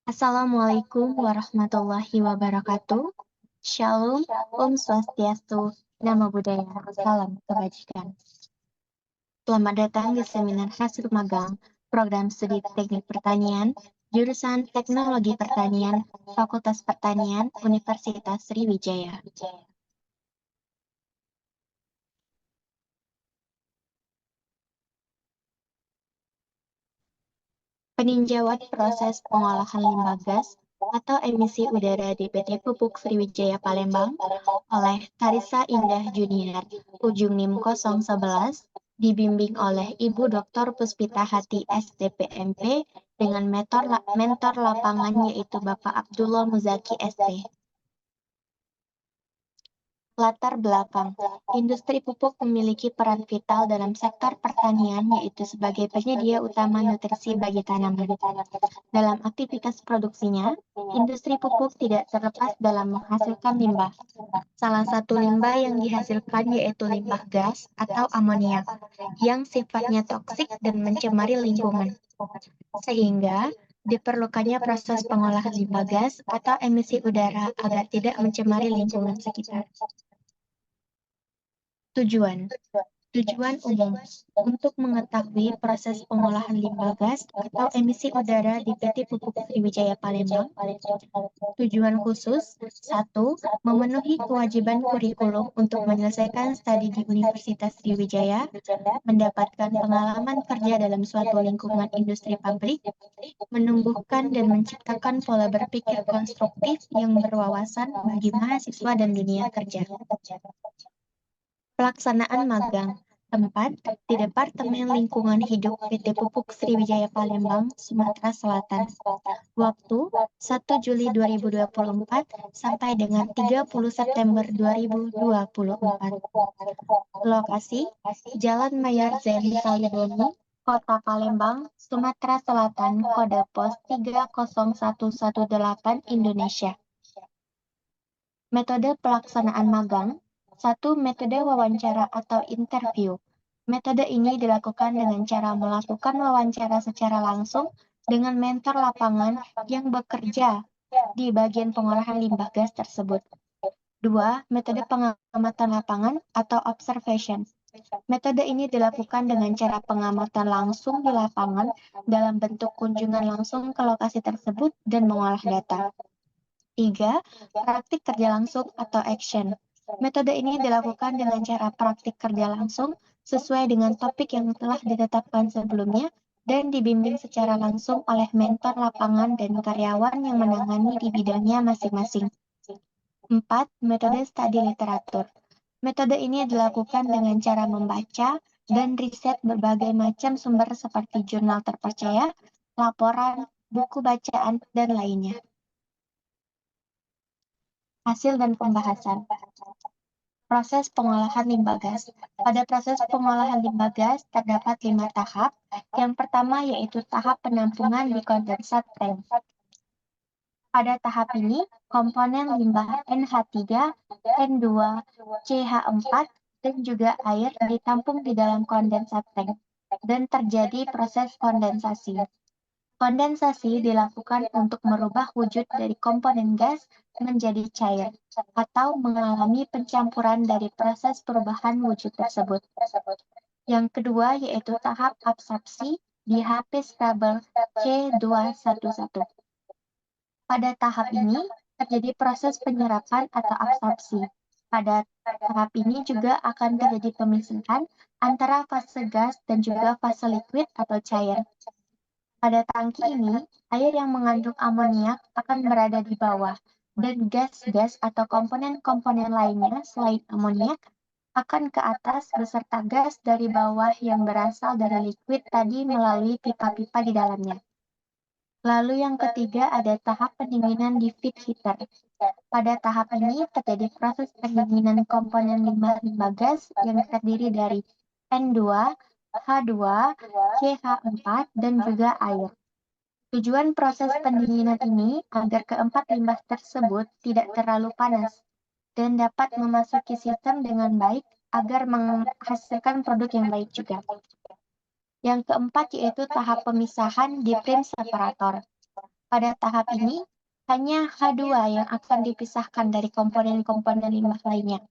Assalamualaikum warahmatullahi wabarakatuh. Shalom, Om Swastiastu, Namo Buddhaya, Salam Kebajikan. Selamat datang di seminar hasil magang Program Studi Teknik Pertanian, jurusan Teknologi Pertanian, Fakultas Pertanian, Universitas Sriwijaya. Peninjauan proses pengolahan limbah gas atau emisi udara di PT Pupuk Sriwijaya Palembang oleh Karissa Indah Junior, ujung NIM 011, dibimbing oleh Ibu Dr. Puspita Hati STPMP dengan mentor lapangan yaitu Bapak Abdullah Muzaki ST. Latar belakang, industri pupuk memiliki peran vital dalam sektor pertanian yaitu sebagai penyedia utama nutrisi bagi tanaman. Dalam aktivitas produksinya, industri pupuk tidak terlepas dalam menghasilkan limbah. Salah satu limbah yang dihasilkan yaitu limbah gas atau amoniak yang sifatnya toksik dan mencemari lingkungan. Sehingga diperlukannya proses pengolahan limbah gas atau emisi udara agar tidak mencemari lingkungan sekitar. Tujuan umum untuk mengetahui proses pengolahan limbah gas atau emisi udara di PT Pupuk Sriwijaya Palembang. Tujuan khusus 1. Memenuhi kewajiban kurikulum untuk menyelesaikan studi di Universitas Sriwijaya, mendapatkan pengalaman kerja dalam suatu lingkungan industri pabrik, menumbuhkan dan menciptakan pola berpikir konstruktif yang berwawasan bagi mahasiswa dan dunia kerja. Pelaksanaan magang. Tempat di Departemen Lingkungan Hidup PT Pupuk Sriwijaya Palembang, Sumatera Selatan. Waktu 1 Juli 2024 sampai dengan 30 September 2024. Lokasi Jalan Mayor Zaini Kaliboni, Kota Palembang, Sumatera Selatan, kode pos 30118 Indonesia. Metode pelaksanaan magang. 1. Metode wawancara atau interview. Metode ini dilakukan dengan cara melakukan wawancara secara langsung dengan mentor lapangan yang bekerja di bagian pengolahan limbah gas tersebut. 2. Metode pengamatan lapangan atau observation. Metode ini dilakukan dengan cara pengamatan langsung di lapangan dalam bentuk kunjungan langsung ke lokasi tersebut dan mengolah data. 3. Praktik kerja langsung atau action. Metode ini dilakukan dengan cara praktik kerja langsung sesuai dengan topik yang telah ditetapkan sebelumnya dan dibimbing secara langsung oleh mentor lapangan dan karyawan yang menangani di bidangnya masing-masing. 4. Metode studi literatur. Metode ini dilakukan dengan cara membaca dan riset berbagai macam sumber seperti jurnal terpercaya, laporan, buku bacaan, dan lainnya. Hasil dan pembahasan. Proses pengolahan limbah gas. Pada proses pengolahan limbah gas terdapat 5 tahap. Yang pertama yaitu tahap penampungan di kondensat tank. Pada tahap ini, komponen limbah NH3, N2, CH4, dan juga air ditampung di dalam kondensat tank dan terjadi proses kondensasi. Kondensasi dilakukan untuk merubah wujud dari komponen gas menjadi cair atau mengalami pencampuran dari proses perubahan wujud tersebut. Yang kedua yaitu tahap absorpsi di HP kabel C211. Pada tahap ini terjadi proses penyerapan atau absorpsi. Pada tahap ini juga akan terjadi pemisahan antara fase gas dan juga fase liquid atau cair. Pada tangki ini, air yang mengandung amoniak akan berada di bawah, dan gas-gas atau komponen-komponen lainnya selain amoniak akan ke atas beserta gas dari bawah yang berasal dari liquid tadi melalui pipa-pipa di dalamnya. Lalu yang ketiga ada tahap pendinginan di feed heater. Pada tahap ini terjadi proses pendinginan komponen limbah-limbah gas yang terdiri dari N2, H2, CH4, dan juga air. Tujuan proses pendinginan ini agar keempat limbah tersebut tidak terlalu panas dan dapat memasuki sistem dengan baik agar menghasilkan produk yang baik juga. Yang keempat yaitu tahap pemisahan di prim separator. Pada tahap ini, hanya H2 yang akan dipisahkan dari komponen-komponen limbah lainnya.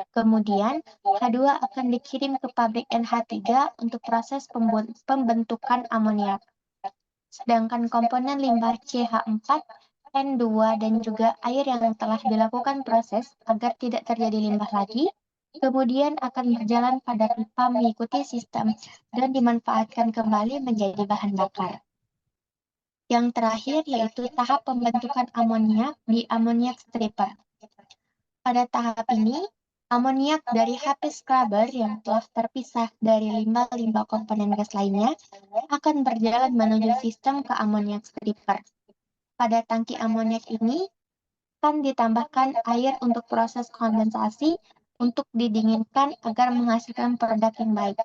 Kemudian, H2 akan dikirim ke pabrik NH3 untuk proses pembentukan amoniak. Sedangkan komponen limbah CH4, N2, dan juga air yang telah dilakukan proses agar tidak terjadi limbah lagi, kemudian akan berjalan pada pipa mengikuti sistem dan dimanfaatkan kembali menjadi bahan bakar. Yang terakhir yaitu tahap pembentukan amoniak di amoniak stripper. Pada tahap ini, amoniak dari HP scrubber yang telah terpisah dari limbah-limbah komponen gas lainnya akan berjalan menuju sistem ke amoniak stripper. Pada tangki amoniak ini akan ditambahkan air untuk proses kondensasi untuk didinginkan agar menghasilkan produk yang baik.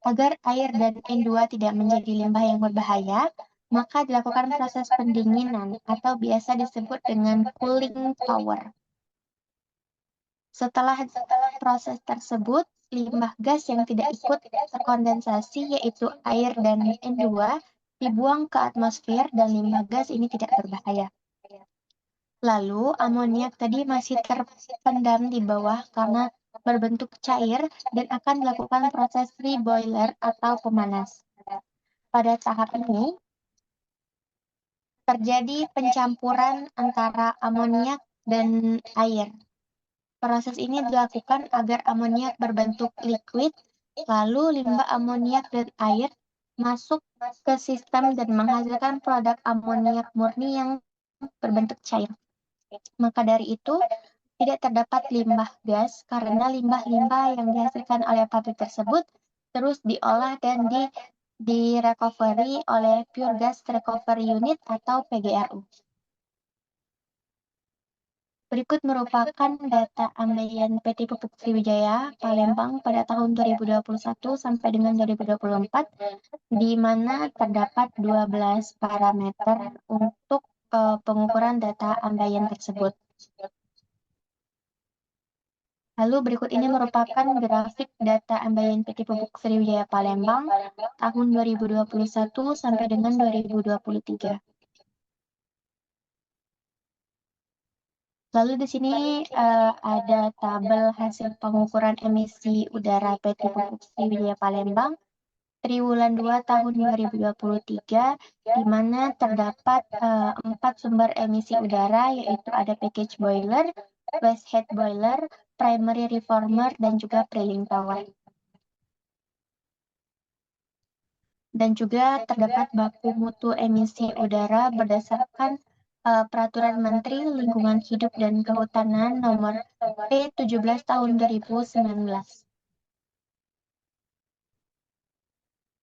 Agar air dan N2 tidak menjadi limbah yang berbahaya, maka dilakukan proses pendinginan atau biasa disebut dengan cooling tower. Setelah proses tersebut, limbah gas yang tidak ikut terkondensasi yaitu air dan N2 dibuang ke atmosfer dan limbah gas ini tidak berbahaya. Lalu amoniak tadi masih terpendam di bawah karena berbentuk cair dan akan dilakukan proses reboiler atau pemanas. Pada tahap ini, terjadi pencampuran antara amoniak dan air. Proses ini dilakukan agar amoniak berbentuk liquid, lalu limbah amoniak dan air masuk ke sistem dan menghasilkan produk amoniak murni yang berbentuk cair. Maka dari itu, tidak terdapat limbah gas karena limbah-limbah yang dihasilkan oleh pabrik tersebut terus diolah dan di-recovery oleh Pure Gas Recovery Unit atau PGRU. Berikut merupakan data ambien PT Pupuk Sriwijaya Palembang pada tahun 2021 sampai dengan 2024, di mana terdapat 12 parameter untuk pengukuran data ambien tersebut. Lalu berikut ini merupakan grafik data ambien PT Pupuk Sriwijaya Palembang tahun 2021 sampai dengan 2023. Lalu di sini ada tabel hasil pengukuran emisi udara PT Pupuk Sriwijaya Palembang triwulan 2 tahun 2023, di mana terdapat 4 sumber emisi udara, yaitu ada package boiler, waste head boiler, primary reformer, dan juga preheating tower. Dan juga terdapat baku mutu emisi udara berdasarkan Peraturan Menteri Lingkungan Hidup dan Kehutanan Nomor P17 Tahun 2019.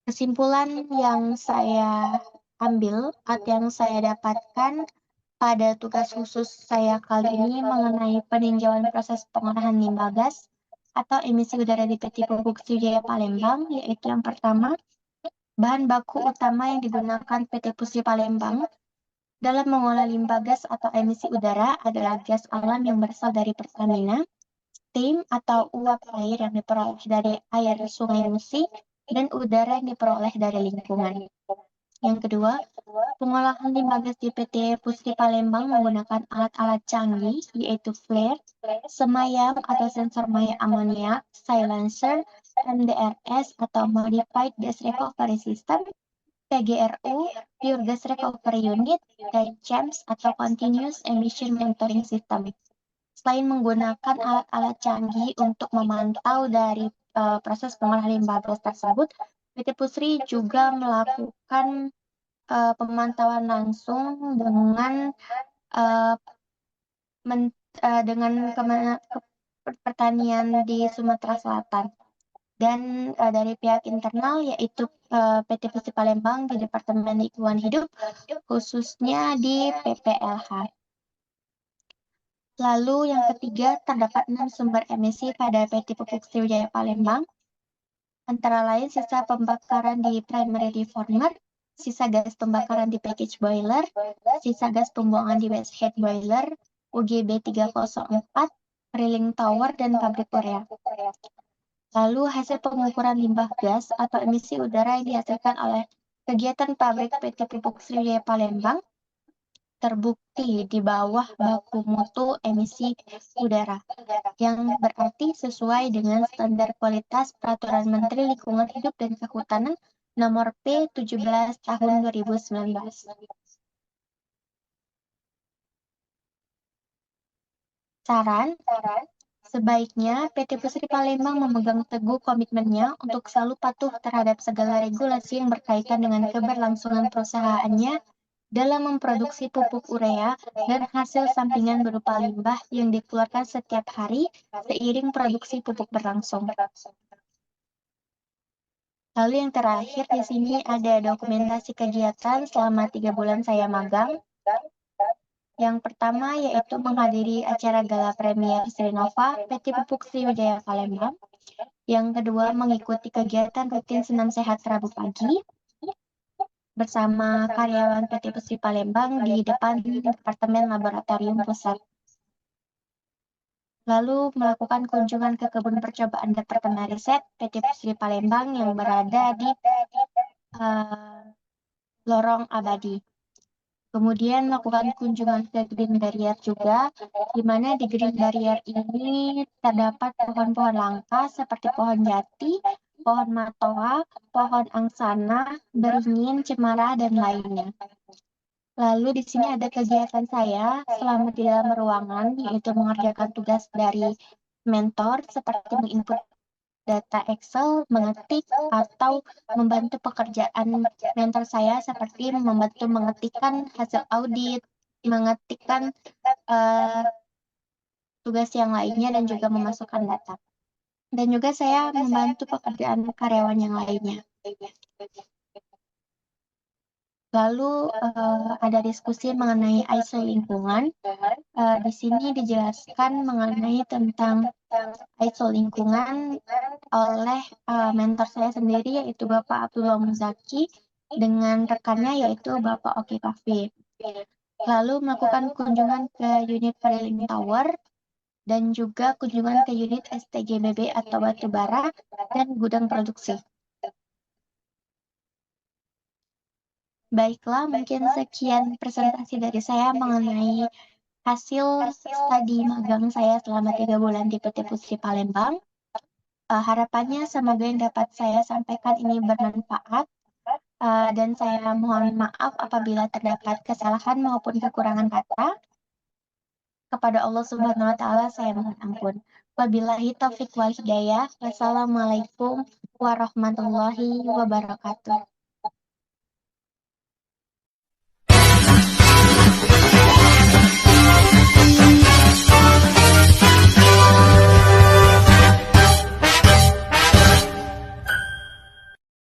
Kesimpulan yang saya ambil atau yang saya dapatkan pada tugas khusus saya kali ini mengenai peninjauan proses pengolahan limbah gas atau emisi udara di PT Pupuk Sriwijaya Palembang, yaitu yang pertama, bahan baku utama yang digunakan PT Pusri Palembang dalam mengolah limbah gas atau emisi udara adalah gas alam yang berasal dari Pertamina, steam atau uap air yang diperoleh dari air Sungai Musi, dan udara yang diperoleh dari lingkungan. Yang kedua, pengolahan limbah gas di PT Pusri Palembang menggunakan alat-alat canggih, yaitu flare, semayam atau sensor maya amoniak, silencer, MDRS atau Modified Gas Recovery System, PGRU, Pure Gas Recovery Unit, dan CEMS atau Continuous Emission Monitoring System. Selain menggunakan alat-alat canggih untuk memantau dari proses pengolahan limbah gas tersebut, PT Pusri juga melakukan pemantauan langsung dengan pertanian di Sumatera Selatan. Dan dari pihak internal yaitu PT Pusri Palembang di Departemen Lingkungan Hidup, khususnya di PPLH. Lalu yang ketiga, terdapat 6 sumber emisi pada PT Pupuk Sriwijaya Palembang, antara lain sisa pembakaran di primary reformer, sisa gas pembakaran di package boiler, sisa gas pembuangan di waste head boiler, UGB 304, preheating tower, dan pabrik urea. Lalu hasil pengukuran limbah gas atau emisi udara yang dihasilkan oleh kegiatan pabrik PT Pupuk Sriwijaya Palembang terbukti di bawah baku mutu emisi udara, yang berarti sesuai dengan standar kualitas Peraturan Menteri Lingkungan Hidup dan Kehutanan Nomor P17 Tahun 2019. Saran, sebaiknya PT Pusri Palembang memegang teguh komitmennya untuk selalu patuh terhadap segala regulasi yang berkaitan dengan keberlangsungan perusahaannya dalam memproduksi pupuk urea dan hasil sampingan berupa limbah yang dikeluarkan setiap hari seiring produksi pupuk berlangsung. Lalu yang terakhir di sini ada dokumentasi kegiatan selama 3 bulan saya magang. Yang pertama yaitu menghadiri acara gala premier Srinova PT Pupuk Sriwijaya Palembang. Yang kedua mengikuti kegiatan rutin senam sehat Rabu pagi bersama karyawan PT Pusri Palembang di depan Departemen Laboratorium Pusat. Lalu melakukan kunjungan ke kebun percobaan Departemen Riset PT Pusri Palembang yang berada di Lorong Abadi. Kemudian melakukan kunjungan ke Green Barrier juga, di mana di Green Barrier ini terdapat pohon-pohon langka seperti pohon jati, pohon matoa, pohon angsana, beringin, cemara, dan lainnya. Lalu di sini ada kegiatan saya selama di dalam ruangan, yaitu mengerjakan tugas dari mentor seperti menginput data Excel, mengetik, atau membantu pekerjaan mentor saya seperti membantu mengetikkan hasil audit, mengetikkan tugas yang lainnya, dan juga memasukkan data. Dan juga saya membantu pekerjaan karyawan yang lainnya. Lalu ada diskusi mengenai ISO lingkungan. Di sini dijelaskan mengenai tentang ISO lingkungan oleh mentor saya sendiri, yaitu Bapak Abdullah Muzaki, dengan rekannya yaitu Bapak Oki Kafi. Lalu melakukan kunjungan ke unit Pereling Tower dan juga kunjungan ke unit STGBB atau batubara dan gudang produksi. Baiklah, mungkin sekian presentasi dari saya mengenai hasil studi magang saya selama 3 bulan di PT Pusri Palembang. Harapannya semoga yang dapat saya sampaikan ini bermanfaat, dan saya mohon maaf apabila terdapat kesalahan maupun kekurangan kata. Kepada Allah Subhanahu wa Ta'ala saya mohon ampun. Wabillahi taufiq wal hidayah. Wassalamualaikum warahmatullahi wabarakatuh.